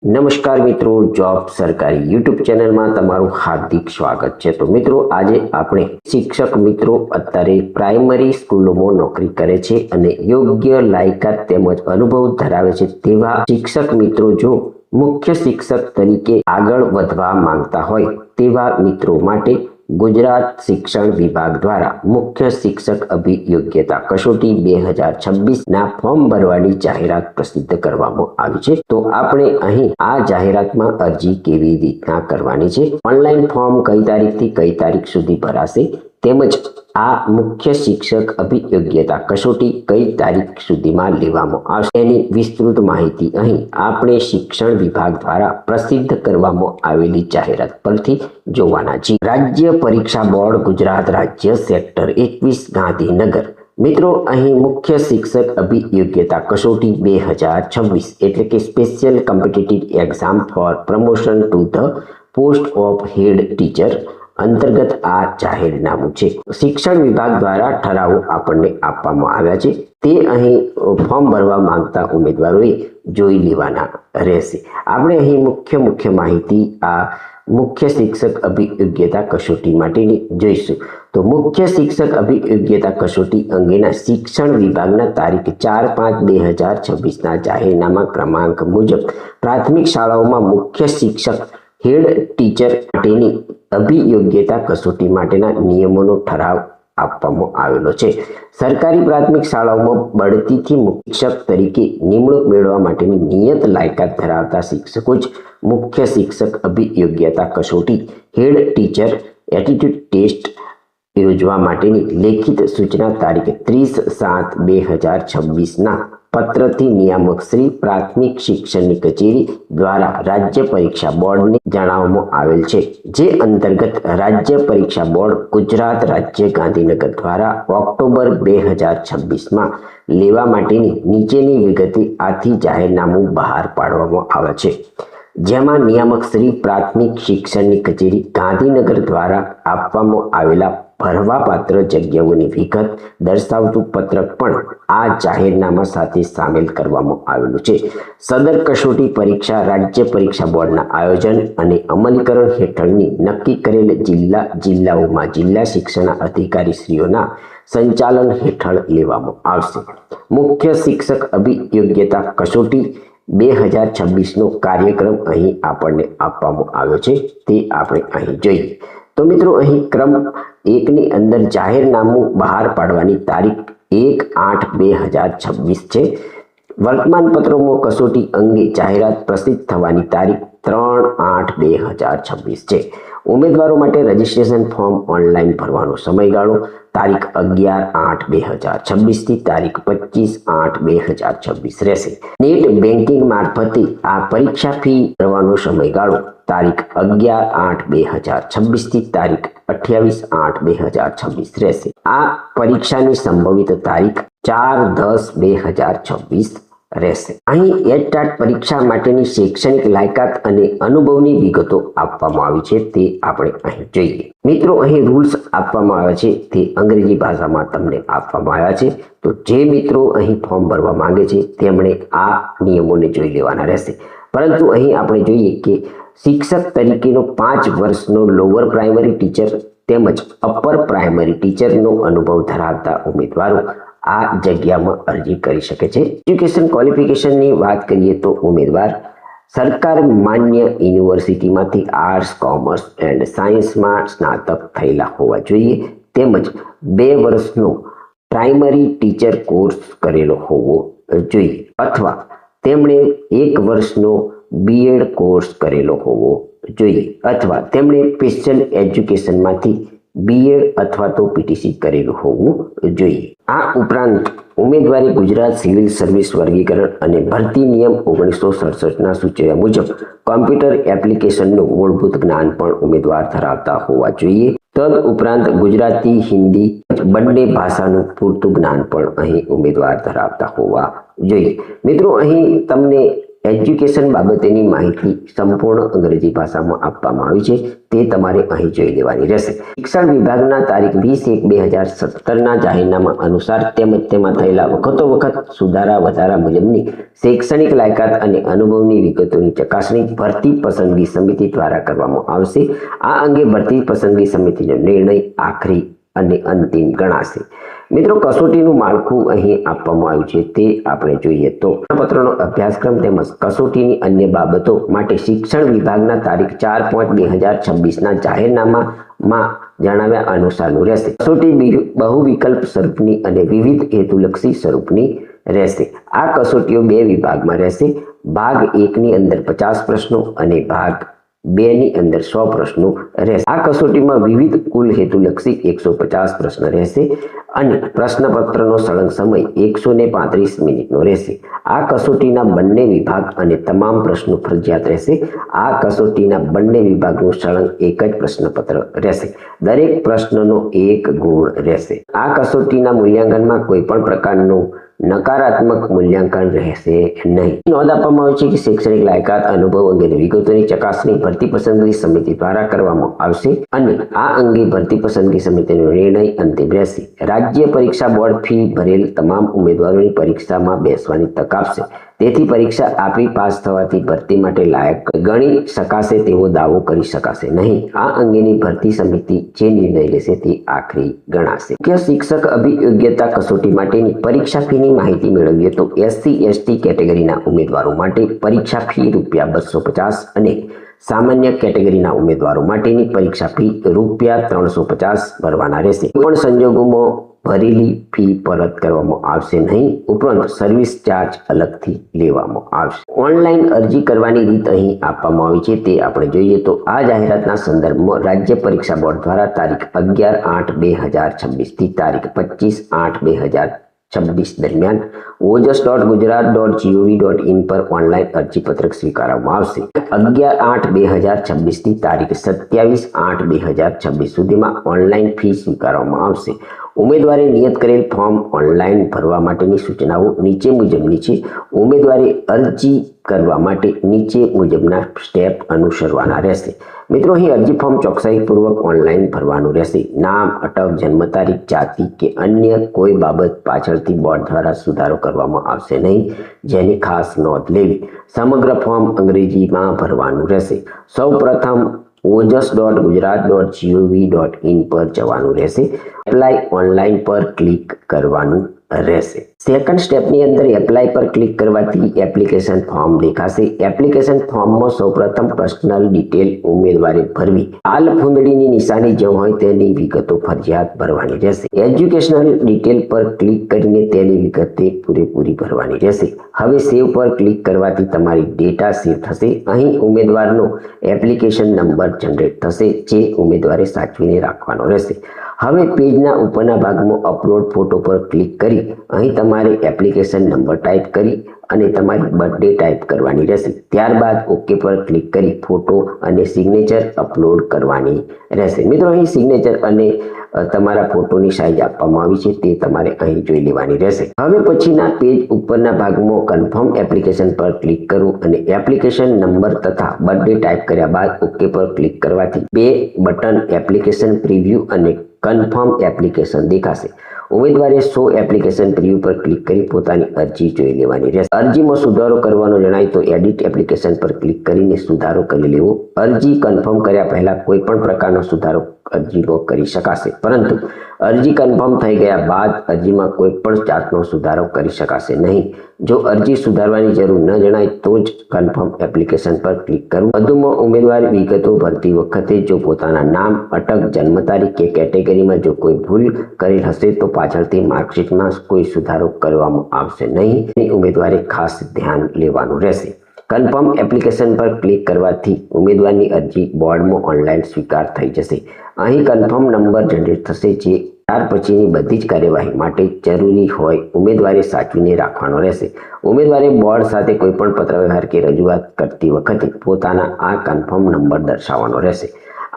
નમસ્કાર મિત્રો, જોબ સરકારી યુટ્યુબ ચેનલમાં તમારું હાર્દિક સ્વાગત છે। તો મિત્રો, આજે આપણે શિક્ષક મિત્રો અત્યારે પ્રાઇમરી સ્કૂલોમાં નોકરી કરે છે અને યોગ્ય લાયકાત તેમજ અનુભવ ધરાવે છે તેવા શિક્ષક મિત્રો જો મુખ્ય શિક્ષક તરીકે આગળ વધવા માંગતા હોય તેવા મિત્રો માટે ગુજરાત શિક્ષણ વિભાગ દ્વારા મુખ્ય શિક્ષક અભિયોગ્યતા કસોટી 2026 ના ફોર્મ ભરવાની જાહેરાત પ્રસિદ્ધ કરવામાં આવી છે। તો આપણે અહીં આ જાહેરાતમાં અરજી કેવી રીતના કરવાની છે, ઓનલાઈન ફોર્મ કઈ તારીખથી કઈ તારીખ સુધી ભરાશે, તેમજ આ મુખ્ય શિક્ષક અભિયોગ્યતા કસોટી કઈ તારીખ સુધીમાં લેવામાં આવશે એની વિસ્તૃત માહિતી અહીં આપણે શિક્ષણ વિભાગ દ્વારા પ્રસિદ્ધ કરવામાં આવેલી જાહેરાત પરથી જોવાના છીએ। રાજ્ય પરીક્ષા બોર્ડ ગુજરાત રાજ્ય સેક્ટર 21 ગાંધીનગર। મિત્રો, અહીં મુખ્ય શિક્ષક અભિયોગ્યતા કસોટી 2026 એટલે કે special competitive exam for promotion to the post of head teacher અંતર્ગત આ જાહેરનામું છે। શિક્ષણ વિભાગ દ્વારા ઠરાવો આપણને આપવામાં આવ્યા છે તે અહીં ફોર્મ ભરવા માંગતા ઉમેદવારોએ જોઈ લેવાના રહેશે। આપણે અહીં મુખ્ય માહિતી આ મુખ્ય શિક્ષક અભિયોગ્યતા કસોટી માટેની જોઈશું। તો મુખ્ય શિક્ષક અભિયોગ્યતા કસોટી અંગેના શિક્ષણ વિભાગના તારીખ 4/5/2026 ના જાહેરનામા ક્રમાંક મુજબ પ્રાથમિક શાળાઓમાં મુખ્ય શિક્ષક હેડ ટીચર માટેની અભિયોગ્યતા કસોટી માટેના નિયમોનો ઠરાવ આપવામાં આવેલો છે। સરકારી પ્રાથમિક શાળાઓમાં બઢતીથી શિક્ષક તરીકે નિમણૂક મેળવવા માટેની નિયત લાયકાત ધરાવતા શિક્ષકો જ મુખ્ય શિક્ષક અભિયોગ્યતા કસોટી હેડ ટીચર એપ્ટિટ્યૂડ ટેસ્ટ યોજવા માટેની લેખિત સૂચના તારીખ 30/7/2026 ના પત્રથી નિયામક શ્રી પ્રાથમિક શિક્ષણની કચેરી દ્વારા રાજ્ય પરીક્ષા બોર્ડને જણાવવામાં આવેલ છે। જે અંતર્ગત રાજ્ય પરીક્ષા બોર્ડ ગુજરાત રાજ્ય ગાંધીનગર દ્વારા ઓક્ટોબર 2026માં લેવા માટેની નીચેની વિગતે આથી જાહેરનામું બહાર પાડવામાં આવે છે, જેમાં નિયામક શ્રી પ્રાથમિક શિક્ષણની કચેરી ગાંધીનગર દ્વારા આપવામાં આવેલા ભરવાપાત્ર જગ્યાઓની વિગત દર્શાવતું પત્રક પણ આ જાહેરનામા સાથે સામેલ કરવામાં આવેલું છે। સદર કસોટી પરીક્ષા રાજ્ય પરીક્ષા બોર્ડના આયોજન અને અમલીકરણ હેઠળની નક્કી કરેલ જિલ્લાઓમાં જિલ્લા શિક્ષણ અધિકારીશ્રીઓના સંચાલન હેઠળ લેવામાં આવશે। મુખ્ય શિક્ષક અભિયોગ્યતા કસોટી 2026નો કાર્યક્રમ અહીં આપણને આપવામાં આવ્યો છે તે આપણે અહીં જોઈએ। તો મિત્રો, અહીં ક્રમ 1ની અંદર જાહેરનામું બહાર પાડવાની તારીખ 1/8/2026 છે। વર્તમાન પત્રોમાં કસોટી અંગે જાહેરાત પ્રસિદ્ધ થવાની તારીખ 3/8/2026 છે। ઉમેદવારો માટે રજીસ્ટ્રેશન ફોર્મ ઓનલાઈન ભરવાનો સમયગાળો તારીખ 11/8/2026 થી તારીખ 25/8/2026 રહેશે। નેટ બેન્કિંગ મારફતે આ પરીક્ષા ફી ભરવાનો સમયગાળો તારીખ 11/8/2026 થી તારીખ 28/8/2026 રહેશે। આ પરીક્ષાની સંભવિત તારીખ 4/10/2026 રહેશે। અહીં એટટાટ પરીક્ષા માટેની શૈક્ષણિક લાયકાત અને અનુભવની વિગતો આપવામાં આવી છે તે આપણે અહીં જોઈએ। મિત્રો, અહીં રૂલ્સ આપવામાં આવ્યા છે તે અંગ્રેજી ભાષામાં તમને આપવામાં આવ્યા છે। તો જે મિત્રો અહીં ફોર્મ ભરવા માંગે છે તેમણે આ નિયમોને જોઈ લેવાના રહેશે। પરંતુ અહીં આપણે જોઈએ કે શિક્ષક તરીકેનો 5 વર્ષનો લોઅર પ્રાઇમરી ટીચર તેમજ અપર પ્રાઇમરી ટીચરનો અનુભવ ધરાવતા ઉમેદવારો આ જગ્યામાં અરજી કરી શકે છે। એજ્યુકેશન ક્વોલિફિકેશનની વાત કરીએ તો ઉમેદવાર સરકાર માન્ય યુનિવર્સિટીમાંથી આર્ટ્સ, કોમર્સ એન્ડ સાયન્સમાં સ્નાતક થયેલા હોવા જોઈએ, તેમજ 2 વર્ષનો પ્રાઇમરી ટીચર કોર્સ કરેલો હોવો જોઈએ, અથવા તેમણે 1 વર્ષનો બીએડ કોર્સ કરેલો હોવો જોઈએ, અથવા તેમણે સ્પેશિયલ એજ્યુકેશનમાંથી બીએડ અથવા તો પીટીસી કરેલું હોવું જોઈએ। આ ઉપરાંત ઉમેદવારી ગુજરાત સિવિલ સર્વિસ વર્ગીકરણ અને ભરતી નિયમ 1967ના સૂચવ્યા મુજબ કોમ્પ્યુટર એપ્લિકેશનનું મૂળભૂત જ્ઞાન પણ ઉમેદવાર ધરાવતા હોવા જોઈએ। તદ ઉપરાંત ગુજરાતી, હિન્દી બંને ભાષાનું પૂરતું જ્ઞાન પણ અહીં ઉમેદવાર ધરાવતા હોવા જોઈએ। મિત્રો, અહીં તમને એજ્યુકેશન બાબતેની માહિતી સંપૂર્ણ અંગ્રેજી ભાષામાં આપવામાં આવી છે, તે તમારે અહીં જોઈ લેવાની રહેશે. શિક્ષણ વિભાગના તારીખ 20/1/2017ના જાહેરનામા અનુસાર તેમજ તેમાં થયેલા વખત સુધારા વધારા મુજબની શૈક્ષણિક લાયકાત અને અનુભવની વિગતોની ચકાસણી ભરતી પસંદગી સમિતિ દ્વારા કરવામાં આવશે. આ અંગે ભરતી પસંદગી સમિતિનો નિર્ણય આખરી અને અંતિમ ગણાશે. મિત્રો, કસોટીનું માળખું અહીં આપવામાં આવ્યું છે, તે આપણે જોઈએ તો પત્રનો અભ્યાસક્રમ તેમજ કસોટીની અન્ય બાબતો માટે શિક્ષણ વિભાગના તારીખ 4/5/2026ના જાહેરનામામાં જણાવ્યા અનુસારનું રહેશે. કસોટી બહુ વિકલ્પ સ્વરૂપની અને વિવિધ હેતુલક્ષી સ્વરૂપની રહેશે. આ કસોટીઓ 2 વિભાગમાં રહેશે. ભાગ 1ની અંદર 50 પ્રશ્નો અને ભાગ 2ની અંદર 100 પ્રશ્નો રહેશે. આ કસોટીમાં વિવિધ કુલ હેતુલક્ષી 150 પ્રશ્ન રહેશે અને પ્રશ્નપત્રનો સળંગ સમય 135 મિનિટનો રહેશે. આ કસોટીના બંને વિભાગ અને તમામ પ્રશ્નો ફરજિયાત રહેશે. આ કસોટીના બંને વિભાગનું સળંગ એક જ પ્રશ્નપત્ર રહેશે. દરેક પ્રશ્નનો 1 ગુણ રહેશે. આ કસોટીના મૂલ્યાંકનમાં કોઈ પણ પ્રકારનું નકારાત્મક મૂલ્યાંકન રહેશે નહીં. નોંધ આપવામાં આવી છે કે શૈક્ષણિક લાયકાત અનુભવ અંગેની વિગતોની ચકાસણી ભરતી પસંદગી સમિતિ દ્વારા કરવામાં આવશે અને આ અંગે ભરતી પસંદગી સમિતિનો નિર્ણય અંતિમ રહેશે. રાજ્ય પરીક્ષા બોર્ડ ફી ભરેલ તમામ ઉમેદવારોની પરીક્ષામાં બેસવાની તક આપશે. તેથી પરીક્ષા આપી પાસ થવાથી ભરતી માટે લાયક ગણી શકાશે તેવો દાવો કરી શકાશે નહીં. આ અંગેની ભરતી સમિતિ જે નિર્ણય લેશે તે આખરી ગણાશે. મુખ્ય શિક્ષક અભિયોગ્યતા કસોટી માટેની પરીક્ષા ફીની માહિતી મેળવીએ તો SC/ST કેટેગરીના ઉમેદવારો માટે પરીક્ષા ફી ₹250 અને સામાન્ય કેટેગરીના ઉમેદવારો માટેની પરીક્ષા ફી ₹350 ભરવાના રહેશે. કોઈ પણ સંજોગોમાં ભરેલી ફી પરત કરવામાં આવશે નહીં. ઉપરાંત સર્વિસ ચાર્જ અલગથી લેવામાં આવશે. ઓનલાઈન અરજી કરવાની રીત અહીં આપવામાં આવી છે, તે આપણે જોઈએ તો આ જાહેરાતના સંદર્ભમાં રાજ્ય પરીક્ષા બોર્ડ દ્વારા તારીખ 11/8/2026 થી તારીખ 25/8/2026 દરમિયાન ojas.gujarat.gov.in પર ઓનલાઈન અરજીપત્રક સ્વીકારવામાં આવશે. 11/8/2026 થી તારીખ 27/8/2026 સુધીમાં ઓનલાઈન ફી સ્વીકારવામાં આવશે. ઉમેદવારે નિયત કરેલ ફોર્મ ઓનલાઈન ભરવા માટેની સૂચનાઓ નીચે મુજબની છે. ઉમેદવારે અરજી કરવા માટે નીચે મુજબના સ્ટેપ અનુસરવાના રહેશે. મિત્રો, અહીં અરજી ફોર્મ ચોકસાઈપૂર્વક ઓનલાઈન ભરવાનું રહેશે. નામ, અટક, જન્મ તારીખ, જાતિ કે અન્ય કોઈ બાબત પાછળથી બોર્ડ દ્વારા સુધારો કરવામાં આવશે નહીં, જેની ખાસ નોંધ લેવી. સમગ્ર ફોર્મ અંગ્રેજીમાં ભરવાનું રહેશે. સૌ પ્રથમ ojas.gujarat.gov.in પર જવાનું રહેશે. એપ્લાય ઓનલાઈન પર ક્લિક કરવાનું રહેશે. સેકન્ડ સ્ટેપની અંદર એપ્લાય પર ક્લિક કરવાથી એપ્લિકેશન ફોર્મ દેખાશે. એપ્લિકેશન ફોર્મમાં સૌપ્રથમ પર્સનલ ડિટેલ ઉમેદવારે ભરવી. આલ ફૂંદડીની નિશાની જે હોય તેની વિગતો ફરજિયાત ભરવાની રહેશે. એજ્યુકેશનલ ડિટેલ પર ક્લિક કરીને તેની વિગતે પૂરેપૂરી ભરવાની રહેશે. હવે સેવ પર ક્લિક કરવાથી તમારી ડેટા સેવ થશે. અહીં ઉમેદવારનો એપ્લિકેશન નંબર જનરેટ થશે, જે ઉમેદવારે સાચવીને રાખવાનો રહેશે. હવે પેજના ઉપરના ભાગમાં અપલોડ ફોટો પર ક્લિક કરી અહીં તમારે એપ્લિકેશન નંબર ટાઈપ કરી અને તમારી બર્થડે ટાઈપ કરવાની રહેશે. ત્યારબાદ ઓકે પર ક્લિક કરી ફોટો અને સિગ્નેચર અપલોડ કરવાની રહેશે. મિત્રો, અહીં સિગ્નેચર અને તમારા ફોટોની સાઇઝ આપવામાં આવી છે, તે તમારે અહીં જોઈ લેવાની રહેશે. હવે પછીના પેજ ઉપરના ભાગમાં કન્ફર્મ એપ્લિકેશન પર ક્લિક કરો અને એપ્લિકેશન નંબર તથા બર્થડે ટાઈપ કર્યા બાદ ઓકે પર ક્લિક કરવાથી 2 બટન એપ્લિકેશન પ્રિવ્યુ અને કન્ફર્મ એપ્લિકેશન દેખાશે. ઉમેદવારે શો એપ્લિકેશન પ્રિવ્યુ પર ક્લિક કરી પોતાની અરજી જોઈ લેવાની રહેશે. અરજીમાં સુધારો કરવાનો જણાય તો એડિટ એપ્લિકેશન પર ક્લિક કરીને સુધારો કરી લેવો. અરજી કન્ફર્મ કર્યા પહેલા કોઈ પણ પ્રકારનો સુધારો અરજીમાં કરી શકાશે, પરંતુ અરજી કન્ફર્મ થઈ ગયા બાદ અરજીમાં કોઈ પણ જાતનો સુધારો કરી શકાશે નહીં. જો અરજી સુધારવાની જરૂર ન જણાય તો જ કન્ફર્મ એપ્લિકેશન પર ક્લિક કરવું. વધુમાં ઉમેદવાર વિગતો ભરતી વખતે જો પોતાના નામ, અટક, જન્મ તારીખ કે કેટેગરીમાં જો કોઈ ભૂલ કરેલ હશે તો પાછળથી માર્કશીટમાં કોઈ સુધારો કરવામાં આવશે નહીં. ઉમેદવારે ખાસ ધ્યાન લેવાનું રહેશે. કન્ફર્મ એપ્લિકેશન પર ક્લિક કરવાથી ઉમેદવારની અરજી બોર્ડમાં ઓનલાઈન સ્વીકાર થઈ જશે. અહીં કન્ફર્મ નંબર જનરેટ થશે, જે ત્યાર પછીની બધી જ કાર્યવાહી માટે જરૂરી હોય ઉમેદવારે સાચવીને રાખવાનો રહેશે. ઉમેદવારે બોર્ડ સાથે કોઈપણ પત્રવ્યવહાર કે રજૂઆત કરતી વખતે પોતાના આ કન્ફર્મ નંબર દર્શાવવાનો રહેશે.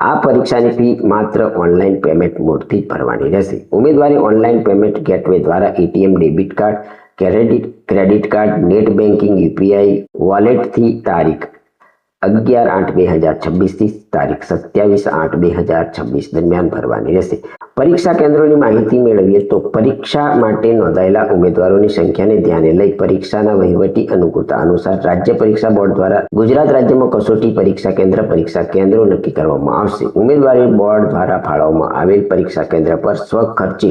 આ પરીક્ષાની ફી માત્ર ઓનલાઈન પેમેન્ટ મોડથી ભરવાની રહેશે. ઉમેદવારે ઓનલાઈન પેમેન્ટ ગેટવે દ્વારા ATM, debit card credit card, net banking, UPI વોલેટથી તારીખ 11/8/2026 થી તારીખ 27/8/2026 દરમિયાન ભરવાની રહેશે. પરીક્ષા કેન્દ્રોની માહિતી મેળવીએ તો પરીક્ષા માટે નોંધાયેલા ઉમેદવારોની સંખ્યાને ધ્યાને લઈ પરીક્ષાના વહીવટી અનુકૂળતા અનુસાર રાજ્ય પરીક્ષા બોર્ડ દ્વારા ગુજરાત રાજ્યમાં કસોટી પરીક્ષા કેન્દ્રો નક્કી કરવામાં આવશે. ઉમેદવારે બોર્ડ દ્વારા ફાળવવામાં આવેલ પરીક્ષા કેન્દ્ર પર સ્વખર્ચે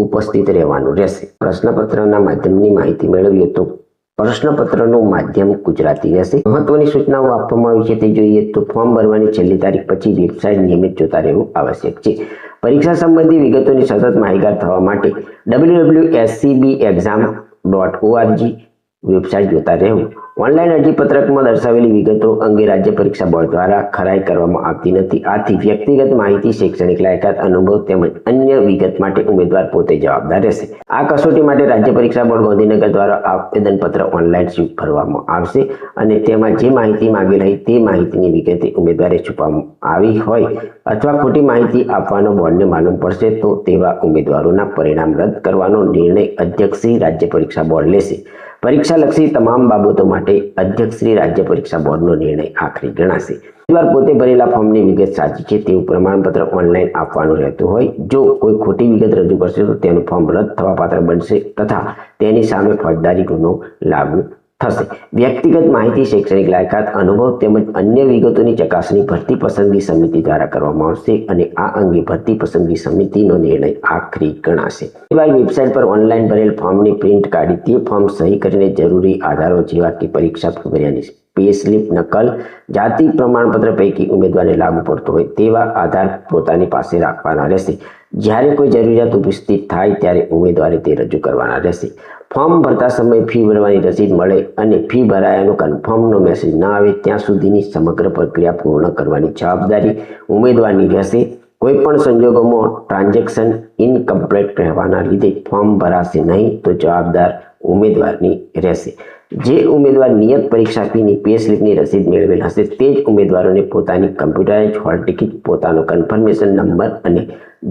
ઉપસ્થિત રહેવાનું રહેશે. પ્રશ્નપત્રના માધ્યમની માહિતી મેળવીએ તો પ્રશ્નપત્રનું માધ્યમ ગુજરાતી રહેશે. મહત્વની સૂચનાઓ આપવામાં આવી છે તે જોઈએ તો ફોર્મ ભરવાની છેલ્લી તારીખ પછી વેબસાઇટ નિયમિત જોતા રહેવું આવશ્યક છે. પરીક્ષા સંબંધી વિગતોની સતત માહિતગાર થવા માટે www.scbexam.org વેબસાઇટ જોતા રહેવું. ઓનલાઈન અરજી પત્રકમાં દર્શાવેલી વિગતો અંગે રાજ્ય પરીક્ષા બોર્ડ દ્વારા ખરાઈ કરવામાં આવતી નથી. આથી વ્યક્તિગત માહિતી, શૈક્ષણિક લાયકાત, અનુભવ તેમજ અન્ય વિગત માટે ઉમેદવાર પોતે જવાબદાર રહેશે. આ કસોટી માટે રાજ્ય પરીક્ષા બોર્ડ ગાંધીનગર દ્વારા આવેદનપત્ર ઓનલાઈન ભરવામાં આવશે અને તેમાં જે માહિતી માંગેલ હોય તે માહિતીની વિગતે ઉમેદવારે છુપાવવામાં આવી હોય અથવા ખોટી માહિતી આપવાનો બોર્ડને માલુમ પડશે તો તેવા ઉમેદવારોના પરિણામ રદ કરવાનો નિર્ણય અધ્યક્ષશ્રી રાજ્ય પરીક્ષા બોર્ડ લેશે. પરીક્ષાલક્ષી તમામ બાબતો માટે અધ્યક્ષશ્રી રાજ્ય પરીક્ષા બોર્ડનો નિર્ણય આખરી ગણાશે. ઉમેદવાર પોતે ભરેલા ફોર્મની વિગત સાચી છે તેવું પ્રમાણપત્ર ઓનલાઈન આપવાનું રહેતું હોય. જો કોઈ ખોટી વિગત રજૂ કરશે તો તેનું ફોર્મ રદ થવા પાત્ર બનશે તથા તેની સામે ફોજદારી ગુનો લાગુ થશે. વ્યક્તિગત માહિતી, શૈક્ષણિક લાયકાત, અનુભવ તેમજ અન્ય વિગતોની ચકાસણી ભરતી પસંદગી સમિતિ દ્વારા કરવામાં આવશે અને આ અંગે ભરતી પસંદગી સમિતિનો નિર્ણય આખરી ગણાશે. વેબસાઇટ પર ઓનલાઈન ભરેલ ફોર્મની પ્રિન્ટ કાઢી તે ફોર્મ સહી કરીને જરૂરી આધારો જેવા કે પરીક્ષા ભર્યાની પે સ્લિપ, નકલ, જાતિ પ્રમાણપત્ર પૈકી ઉમેદવારને લાગુ પડતો હોય તેવા આધાર પોતાની પાસે રાખવાના રહેશે. જ્યારે કોઈ જરૂરિયાત ઉપસ્થિત થાય ત્યારે ઉમેદવારે તે રજૂ કરવાના રહેશે. ફોર્મ ભરતા સમયે ફી ભરવાની રસીદ મળે અને ફી ભરાયાનો કન્ફર્મનો મેસેજ ન આવે ત્યાં સુધીની સમગ્ર પ્રક્રિયા પૂર્ણ કરવાની જવાબદારી ઉમેદવારની રહેશે. કોઈપણ સંજોગોમાં ટ્રાન્ઝેક્શન ઇનકમ્પ્લીટ રહેવાના લીધે ફોર્મ ભરાશે નહીં તો જવાબદાર ઉમેદવારની રહેશે. જે ઉમેદવાર નિયત પરીક્ષા ફીની પે સ્લિપની રસીદ મેળવેલ હશે તે જ ઉમેદવારોને પોતાની કમ્પ્યુટરાઇઝ હોલ ટિકિટ, પોતાનો કન્ફર્મેશન નંબર અને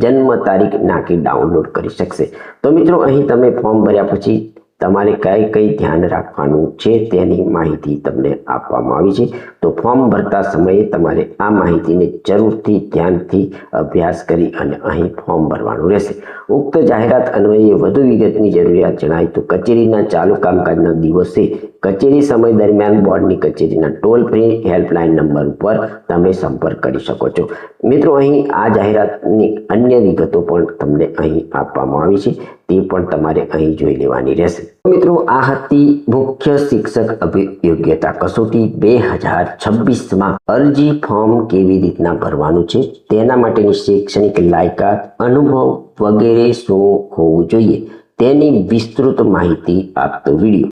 જન્મ તારીખ નાખી ડાઉનલોડ કરી શકશે. તો મિત્રો, અહીં તમે ફોર્મ ભર્યા પછી તમારે કઈ ધ્યાન રાખવાનું છે તેની માહિતી તમને આપવામાં આવી છે. તો ફોર્મ ભરતા સમયે તમારે આ માહિતીને જરૂરથી ધ્યાનથી અભ્યાસ કરી અને અહીં ફોર્મ ભરવાનું રહેશે. ઉક્ત જાહેરાત અન્વયે વધુ વિગતની જરૂરિયાત જણાય તો કચેરીના ચાલુ કામકાજના દિવસે કચેરી સમય દરમિયાન બોર્ડની કચેરીના ટોલ ફ્રી હેલ્પલાઇન નંબર ઉપર તમે સંપર્ક કરી શકો છો. મિત્રો, અહીં આ જાહેરાતની અન્ય વિગતો પણ તમને અહીં આપવામાં આવી છે તે પણ તમારે અહીં જોઈ લેવાની રહેશે. મિત્રો, આ હતી મુખ્ય શિક્ષક અભિયોગ્યતા કસોટી 2026માં અરજી ફોર્મ કેવી રીતના ભરવાનું છે તેના માટેની શૈક્ષણિક લાયકાત, અનુભવ વગેરે શું હોવું જોઈએ તેની વિસ્તૃત માહિતી આપતો વિડીયો.